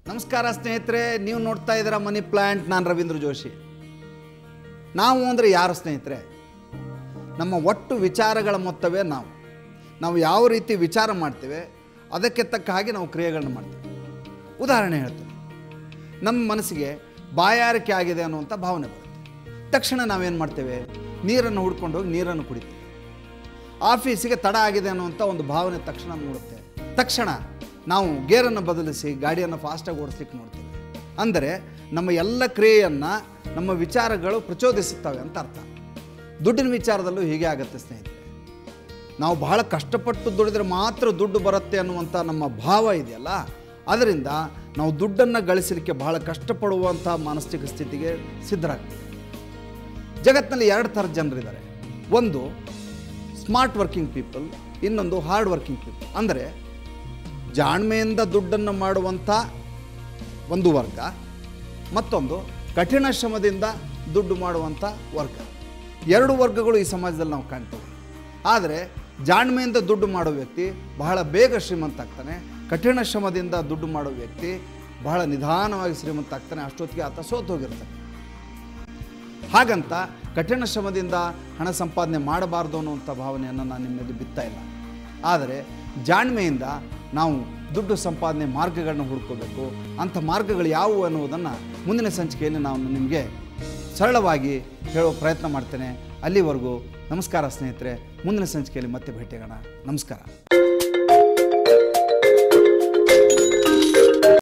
ನಮಸ್ಕಾರ ಸ್ನೇಹಿತರೆ, ನೀವು ನೋಡ್ತಾ ಇದ್ದೀರಾ ಮನಿ ಪ್ಲಾಂಟ್. ನಾನು ರವೀಂದ್ರ ಜೋಶಿ. ನಾವು ಅಂದರೆ ಯಾರು ಸ್ನೇಹಿತರೆ? ನಮ್ಮ ಒಟ್ಟು ವಿಚಾರಗಳ ಮೊತ್ತವೇ ನಾವು ಯಾವ ರೀತಿ ವಿಚಾರ ಮಾಡ್ತೇವೆ ಅದಕ್ಕೆ ತಕ್ಕ ಹಾಗೆ ನಾವು ಕ್ರಿಯೆಗಳನ್ನ ಮಾಡ್ತೇವೆ. ಉದಾಹರಣೆ ಹೇಳ್ತೇವೆ, ನಮ್ಮ ಮನಸ್ಸಿಗೆ ಬಾಯಾರಿಕೆ ಆಗಿದೆ ಅನ್ನುವಂಥ ಭಾವನೆ ಬರುತ್ತೆ. ತಕ್ಷಣ ನಾವೇನು ಮಾಡ್ತೇವೆ? ನೀರನ್ನು ಹುಡ್ಕೊಂಡು ಹೋಗಿ ನೀರನ್ನು ಕುಡಿತೇವೆ. ಆಫೀಸಿಗೆ ತಡ ಆಗಿದೆ ಅನ್ನುವಂಥ ಒಂದು ಭಾವನೆ ತಕ್ಷಣ ಮೂಡುತ್ತೆ. ತಕ್ಷಣ ನಾವು ಗೇರನ್ನು ಬದಲಿಸಿ ಗಾಡಿಯನ್ನು ಫಾಸ್ಟಾಗಿ ಓಡಿಸ್ಲಿಕ್ಕೆ ನೋಡ್ತೇವೆ. ಅಂದರೆ ನಮ್ಮ ಎಲ್ಲ ಕ್ರಿಯೆಯನ್ನು ನಮ್ಮ ವಿಚಾರಗಳು ಪ್ರಚೋದಿಸುತ್ತವೆ ಅಂತ ಅರ್ಥ. ದುಡ್ಡಿನ ವಿಚಾರದಲ್ಲೂ ಹೀಗೆ ಆಗುತ್ತೆ ಸ್ನೇಹಿತರೆ. ನಾವು ಬಹಳ ಕಷ್ಟಪಟ್ಟು ದುಡಿದ್ರೆ ಮಾತ್ರ ದುಡ್ಡು ಬರುತ್ತೆ ಅನ್ನುವಂಥ ನಮ್ಮ ಭಾವ ಇದೆಯಲ್ಲ, ಅದರಿಂದ ನಾವು ದುಡ್ಡನ್ನು ಗಳಿಸಲಿಕ್ಕೆ ಬಹಳ ಕಷ್ಟಪಡುವಂಥ ಮಾನಸಿಕ ಸ್ಥಿತಿಗೆ ಸಿದ್ಧರಾಗ್ತೀವಿ. ಜಗತ್ತಿನಲ್ಲಿ ಎರಡು ಥರದ ಜನರಿದ್ದಾರೆ. ಒಂದು ಸ್ಮಾರ್ಟ್ ವರ್ಕಿಂಗ್ ಪೀಪಲ್, ಇನ್ನೊಂದು ಹಾರ್ಡ್ ವರ್ಕಿಂಗ್ ಪೀಪಲ್. ಅಂದರೆ ಜಾಣ್ಮೆಯಿಂದ ದುಡ್ಡನ್ನು ಮಾಡುವಂಥ ಒಂದು ವರ್ಗ, ಮತ್ತೊಂದು ಕಠಿಣ ಶ್ರಮದಿಂದ ದುಡ್ಡು ಮಾಡುವಂಥ ವರ್ಗ. ಎರಡು ವರ್ಗಗಳು ಈ ಸಮಾಜದಲ್ಲಿ ನಾವು ಕಾಣ್ತೇವೆ. ಆದರೆ ಜಾಣ್ಮೆಯಿಂದ ದುಡ್ಡು ಮಾಡೋ ವ್ಯಕ್ತಿ ಬಹಳ ಬೇಗ ಶ್ರೀಮಂತ ಆಗ್ತಾನೆ. ಕಠಿಣ ಶ್ರಮದಿಂದ ದುಡ್ಡು ಮಾಡೋ ವ್ಯಕ್ತಿ ಬಹಳ ನಿಧಾನವಾಗಿ ಶ್ರೀಮಂತ ಆಗ್ತಾನೆ. ಅಷ್ಟೊತ್ತಿಗೆ ಆತ ಸೋತು ಹೋಗಿರ್ತಾನೆ. ಹಾಗಂತ ಕಠಿಣ ಶ್ರಮದಿಂದ ಹಣ ಸಂಪಾದನೆ ಮಾಡಬಾರ್ದು ಅನ್ನುವಂಥ ಭಾವನೆಯನ್ನು ನಾನು ನಿಮ್ಮಲ್ಲಿ ಬಿತ್ತಾ ಇಲ್ಲ. ಆದರೆ ಜಾಣ್ಮೆಯಿಂದ ನಾವು ದುಡ್ಡು ಸಂಪಾದನೆ ಮಾರ್ಗಗಳನ್ನ ಹುಡ್ಕೋಬೇಕು. ಅಂಥ ಮಾರ್ಗಗಳು ಯಾವುವು ಅನ್ನುವುದನ್ನು ಮುಂದಿನ ಸಂಚಿಕೆಯಲ್ಲಿ ನಾನು ನಿಮಗೆ ಸರಳವಾಗಿ ಹೇಳೋ ಪ್ರಯತ್ನ ಮಾಡ್ತೇನೆ. ಅಲ್ಲಿವರೆಗೂ ನಮಸ್ಕಾರ ಸ್ನೇಹಿತರೆ. ಮುಂದಿನ ಸಂಚಿಕೆಯಲ್ಲಿ ಮತ್ತೆ ಭೇಟಿಯಾಗೋಣ. ನಮಸ್ಕಾರ.